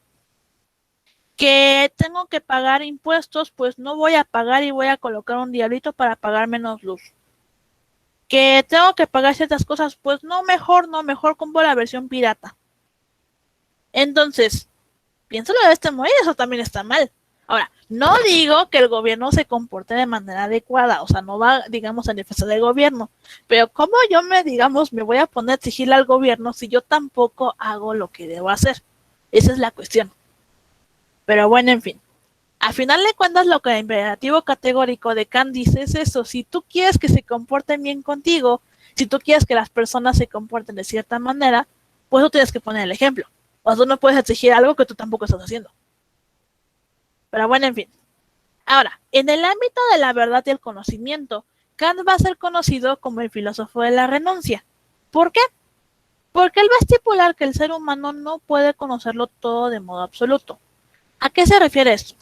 Que tengo que pagar impuestos, pues no voy a pagar y voy a colocar un diablito para pagar menos luz. Que tengo que pagar ciertas cosas, pues no, mejor compro la versión pirata. Entonces, piénsalo de este modo, eso también está mal. Ahora, no digo que el gobierno se comporte de manera adecuada, o sea, no va, digamos, a defensa del gobierno, pero ¿cómo yo me voy a poner a exigirle al gobierno si yo tampoco hago lo que debo hacer? Esa es la cuestión. Pero bueno, en fin. Al final de cuentas, lo que el imperativo categórico de Kant dice es eso. Si tú quieres que se comporten bien contigo, si tú quieres que las personas se comporten de cierta manera, pues tú tienes que poner el ejemplo. O sea, tú no puedes exigir algo que tú tampoco estás haciendo. Pero bueno, en fin. Ahora, en el ámbito de la verdad y el conocimiento, Kant va a ser conocido como el filósofo de la renuncia. ¿Por qué? Porque él va a estipular que el ser humano no puede conocerlo todo de modo absoluto. ¿A qué se refiere esto?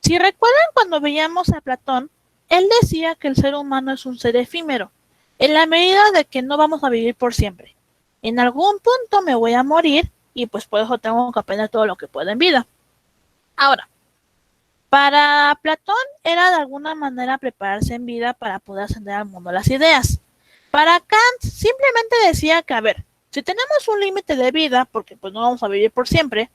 Si recuerdan cuando veíamos a Platón, él decía que el ser humano es un ser efímero, en la medida de que no vamos a vivir por siempre. En algún punto me voy a morir y pues por eso tengo que aprender todo lo que puedo en vida. Ahora, para Platón era de alguna manera prepararse en vida para poder ascender al mundo de las ideas. Para Kant simplemente decía que, a ver, si tenemos un límite de vida, porque pues no vamos a vivir por siempre,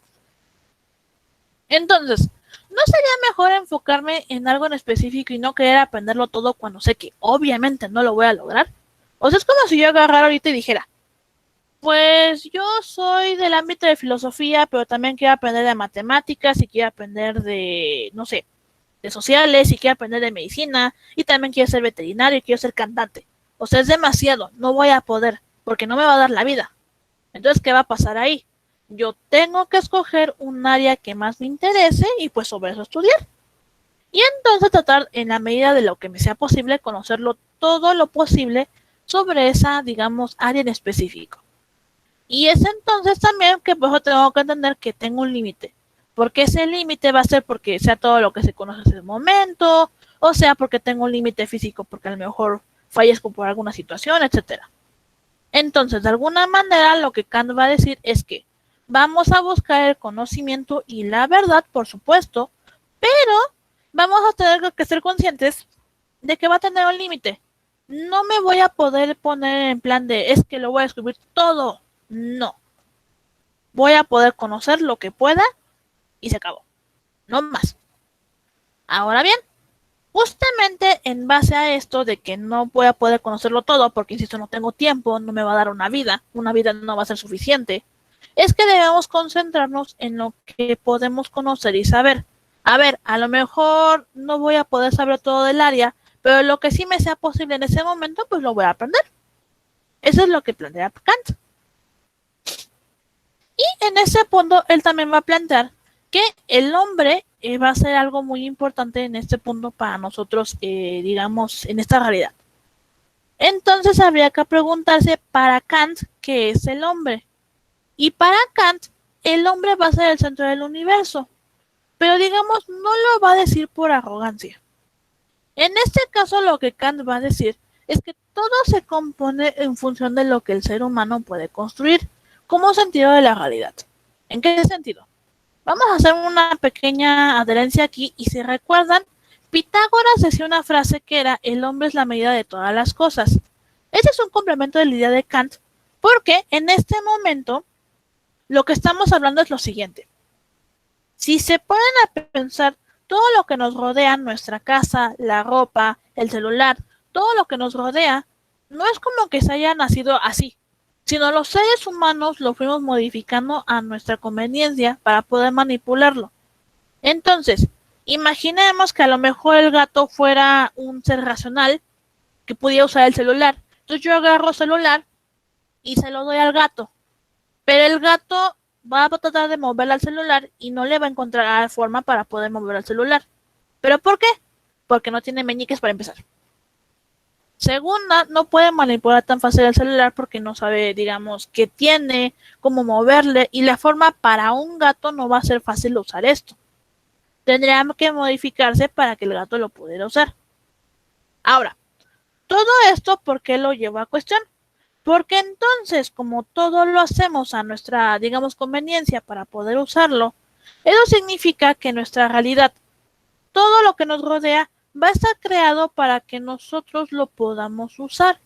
entonces, ¿no sería mejor enfocarme en algo en específico y no querer aprenderlo todo cuando sé que obviamente no lo voy a lograr? O sea, es como si yo agarrara ahorita y dijera, pues yo soy del ámbito de filosofía, pero también quiero aprender de matemáticas y quiero aprender de, no sé, de sociales y quiero aprender de medicina y también quiero ser veterinario y quiero ser cantante. O sea, es demasiado, no voy a poder porque no me va a dar la vida. Entonces, ¿qué va a pasar ahí? Yo tengo que escoger un área que más me interese y pues sobre eso estudiar. Y entonces tratar en la medida de lo que me sea posible conocerlo todo lo posible sobre esa, digamos, área en específico. Y es entonces también que pues tengo que entender que tengo un límite. Porque ese límite va a ser porque sea todo lo que se conoce en ese momento, o sea porque tengo un límite físico porque a lo mejor fallezco por alguna situación, etcétera. Entonces, de alguna manera, lo que Kant va a decir es que vamos a buscar el conocimiento y la verdad, por supuesto, pero vamos a tener que ser conscientes de que va a tener un límite. No me voy a poder poner en plan de, es que lo voy a descubrir todo. No. Voy a poder conocer lo que pueda y se acabó. No más. Ahora bien, justamente en base a esto de que no voy a poder conocerlo todo, porque insisto, no tengo tiempo, no me va a dar una vida no va a ser suficiente, es que debemos concentrarnos en lo que podemos conocer y saber. A ver, a lo mejor no voy a poder saber todo del área, pero lo que sí me sea posible en ese momento, pues lo voy a aprender. Eso es lo que plantea Kant. Y en ese punto, él también va a plantear que el hombre va a ser algo muy importante en este punto para nosotros, digamos, en esta realidad. Entonces habría que preguntarse para Kant, ¿qué es el hombre? Y para Kant, el hombre va a ser el centro del universo, pero digamos, no lo va a decir por arrogancia. En este caso, lo que Kant va a decir es que todo se compone en función de lo que el ser humano puede construir como sentido de la realidad. ¿En qué sentido? Vamos a hacer una pequeña adherencia aquí y si recuerdan, Pitágoras decía una frase que era el hombre es la medida de todas las cosas. Este es un complemento de la idea de Kant porque en este momento lo que estamos hablando es lo siguiente. Si se ponen a pensar todo lo que nos rodea, nuestra casa, la ropa, el celular, todo lo que nos rodea, no es como que se haya nacido así, sino los seres humanos lo fuimos modificando a nuestra conveniencia para poder manipularlo. Entonces, imaginemos que a lo mejor el gato fuera un ser racional que pudiera usar el celular. Entonces yo agarro el celular y se lo doy al gato. Pero el gato va a tratar de mover al celular y no le va a encontrar la forma para poder mover al celular. ¿Pero por qué? Porque no tiene meñiques para empezar. Segunda, no puede manipular tan fácil el celular porque no sabe, digamos, qué tiene, cómo moverle, y la forma para un gato no va a ser fácil usar esto. Tendría que modificarse para que el gato lo pudiera usar. Ahora, todo esto, ¿por qué lo llevo a cuestión? Porque entonces, como todo lo hacemos a nuestra, digamos, conveniencia para poder usarlo, eso significa que nuestra realidad, todo lo que nos rodea, va a estar creado para que nosotros lo podamos usar.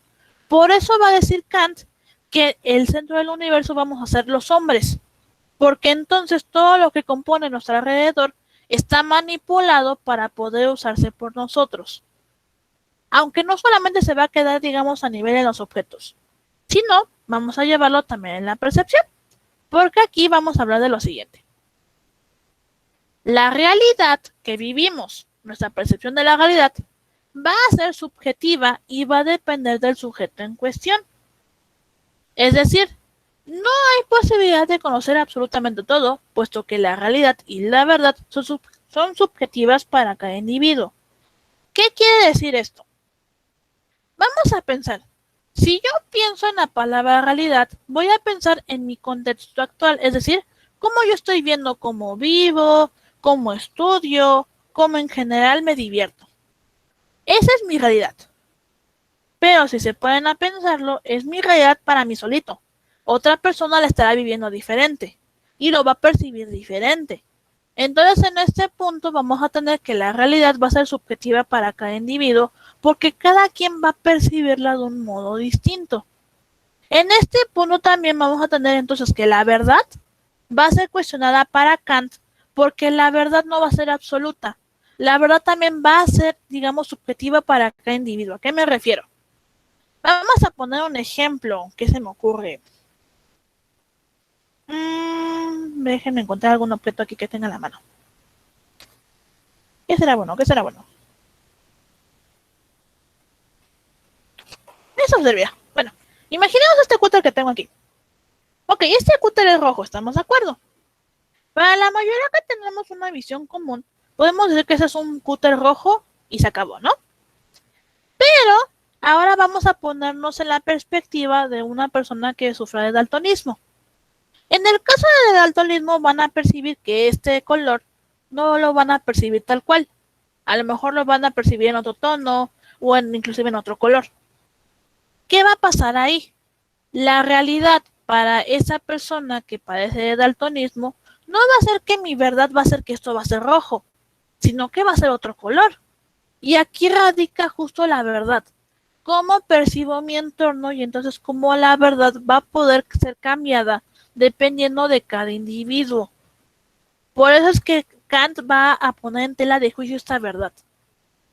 Por eso va a decir Kant que el centro del universo vamos a ser los hombres, porque entonces todo lo que compone nuestro alrededor está manipulado para poder usarse por nosotros. Aunque no solamente se va a quedar, digamos, a nivel de los objetos, sino vamos a llevarlo también en la percepción, porque aquí vamos a hablar de lo siguiente. La realidad que vivimos, nuestra percepción de la realidad, va a ser subjetiva y va a depender del sujeto en cuestión. Es decir, No hay posibilidad de conocer absolutamente todo, puesto que la realidad y la verdad son subjetivas para cada individuo. ¿Qué quiere decir esto? Vamos a pensar. Si yo pienso en la palabra realidad, voy a pensar en mi contexto actual, es decir, cómo yo estoy viendo cómo vivo, cómo estudio, cómo en general me divierto. Esa es mi realidad. Pero si se pueden a pensarlo, es mi realidad para mí solito. Otra persona la estará viviendo diferente y lo va a percibir diferente. Entonces, en este punto vamos a tener que la realidad va a ser subjetiva para cada individuo porque cada quien va a percibirla de un modo distinto. En este punto también vamos a tener entonces que la verdad va a ser cuestionada para Kant porque la verdad no va a ser absoluta. La verdad también va a ser, digamos, subjetiva para cada individuo. ¿A qué me refiero? Vamos a poner un ejemplo. ¿Qué se me ocurre? Déjenme encontrar algún objeto aquí que tenga en la mano. ¿Qué será bueno? ¿Qué será bueno? Eso servirá. Bueno, imaginemos este cúter que tengo aquí. Ok, este cúter es rojo, ¿estamos de acuerdo? Para la mayoría que tenemos una visión común, podemos decir que ese es un cúter rojo y se acabó, ¿no? Pero ahora vamos a ponernos en la perspectiva de una persona que sufre de daltonismo. En el caso del daltonismo van a percibir que este color no lo van a percibir tal cual. A lo mejor lo van a percibir en otro tono o inclusive en otro color. ¿Qué va a pasar ahí? La realidad para esa persona que padece de daltonismo no va a ser que mi verdad va a ser que esto va a ser rojo, sino que va a ser otro color. Y aquí radica justo la verdad. Cómo percibo mi entorno y entonces cómo la verdad va a poder ser cambiada dependiendo de cada individuo. Por eso es que Kant va a poner en tela de juicio esta verdad.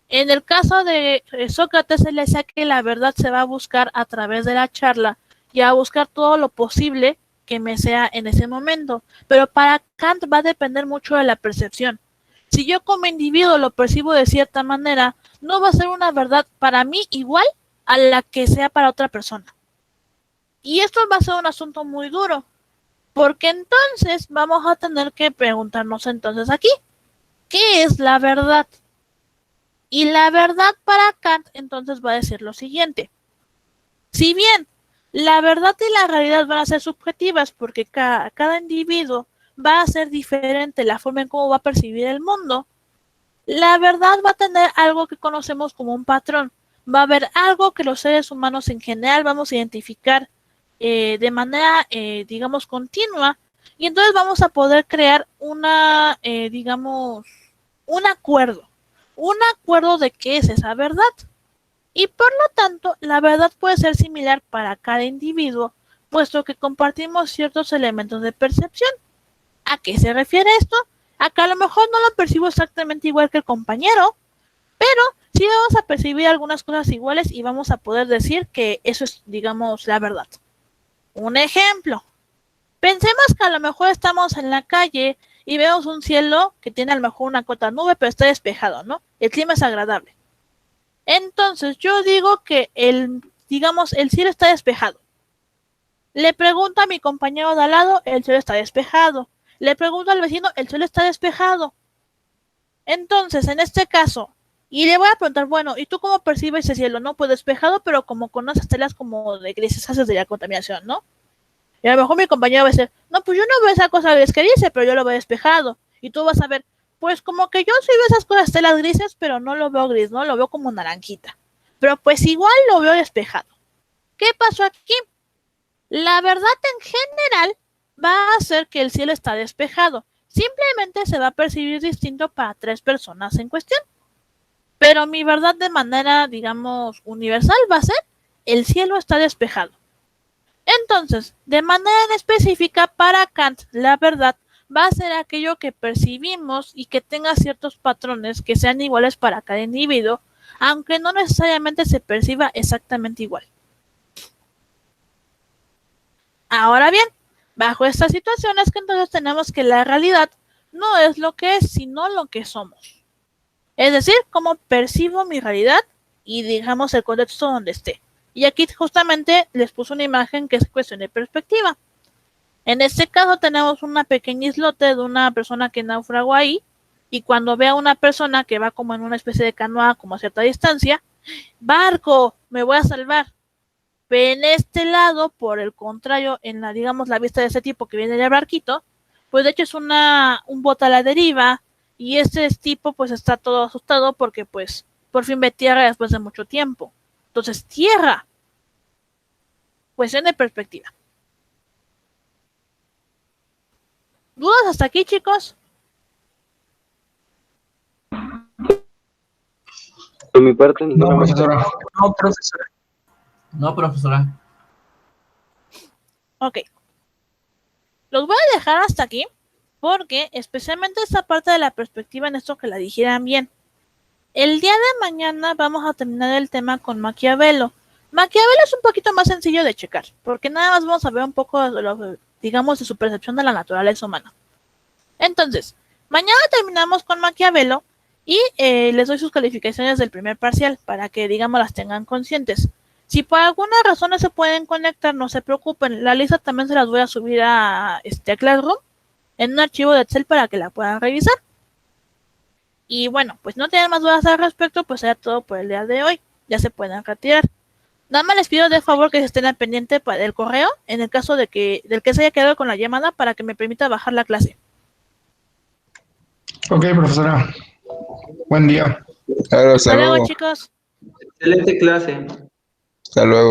En el caso de Sócrates, se le decía que la verdad se va a buscar a través de la charla y a buscar todo lo posible que me sea en ese momento. Pero para Kant va a depender mucho de la percepción. Si yo como individuo lo percibo de cierta manera, no va a ser una verdad para mí igual a la que sea para otra persona. Y esto va a ser un asunto muy duro, porque entonces vamos a tener que preguntarnos entonces aquí, ¿qué es la verdad? Y la verdad para Kant entonces va a decir lo siguiente. Si bien la verdad y la realidad van a ser subjetivas porque cada individuo va a ser diferente la forma en cómo va a percibir el mundo, la verdad va a tener algo que conocemos como un patrón. Va a haber algo que los seres humanos en general vamos a identificar de manera, digamos, continua y entonces vamos a poder crear digamos, un acuerdo de qué es esa verdad. Y por lo tanto, la verdad puede ser similar para cada individuo, puesto que compartimos ciertos elementos de percepción. ¿A qué se refiere esto? A que a lo mejor no lo percibo exactamente igual que el compañero, pero sí vamos a percibir algunas cosas iguales y vamos a poder decir que eso es, digamos, la verdad. Un ejemplo. Pensemos que a lo mejor estamos en la calle y vemos un cielo que tiene a lo mejor una cota nube, pero está despejado, ¿no? El clima es agradable. Entonces, yo digo que digamos, el cielo está despejado. Le pregunto a mi compañero de al lado, el cielo está despejado. Le pregunto al vecino, el cielo está despejado. Entonces, en este caso, y le voy a preguntar, bueno, ¿y tú cómo percibes ese cielo? No, pues despejado, pero como con unas estelas como de grises haces de la contaminación, ¿no? Y a lo mejor mi compañero va a decir, no, pues yo no veo esa cosa gris que dice, pero yo lo veo despejado. Y tú vas a ver, pues como que yo sí veo esas cosas estelas grises, pero no lo veo gris, ¿no? Lo veo como naranjita. Pero pues igual lo veo despejado. ¿Qué pasó aquí? La verdad en general va a ser que el cielo está despejado. Simplemente se va a percibir distinto para 3 personas en cuestión. Pero mi verdad de manera, digamos, universal va a ser el cielo está despejado. Entonces, de manera específica para Kant, la verdad va a ser aquello que percibimos y que tenga ciertos patrones que sean iguales para cada individuo, aunque no necesariamente se perciba exactamente igual. Ahora bien, bajo estas situaciones que entonces tenemos que la realidad no es lo que es, sino lo que somos. Es decir, cómo percibo mi realidad y digamos el contexto donde esté. Y aquí justamente les puse una imagen que es cuestión de perspectiva. En este caso tenemos una pequeña islote de una persona que naufragó ahí, y cuando ve a una persona que va como en una especie de canoa como a cierta distancia, barco, me voy a salvar. Pero en este lado, por el contrario, en la, digamos, la vista de ese tipo que viene del barquito, pues de hecho es un bote a la deriva, y este tipo pues está todo asustado porque pues por fin ve tierra después de mucho tiempo. Entonces, tierra. Cuestión de perspectiva. ¿Dudas hasta aquí, chicos? Por mi parte, ninguna maestra. No, profesora. No, profesora. Ok. Los voy a dejar hasta aquí porque especialmente esta parte de la perspectiva en esto que la dijeran bien. El día de mañana vamos a terminar el tema con Maquiavelo. Maquiavelo es un poquito más sencillo de checar, porque nada más vamos a ver un poco de lo, digamos, de su percepción de la naturaleza humana. Entonces, mañana terminamos con Maquiavelo y les doy sus calificaciones del primer parcial para que, digamos, las tengan conscientes. Si por alguna razón no se pueden conectar, no se preocupen. La lista también se las voy a subir a Classroom en un archivo de Excel para que la puedan revisar. Y bueno, pues no tienen más dudas al respecto, pues era todo por el día de hoy. Ya se pueden retirar. Nada más les pido de favor que se estén al pendiente del correo en el caso de que del que se haya quedado con la llamada para que me permita bajar la clase. Ok, profesora. Buen día. Claro, Hasta luego, chicos. Excelente clase. Hasta luego.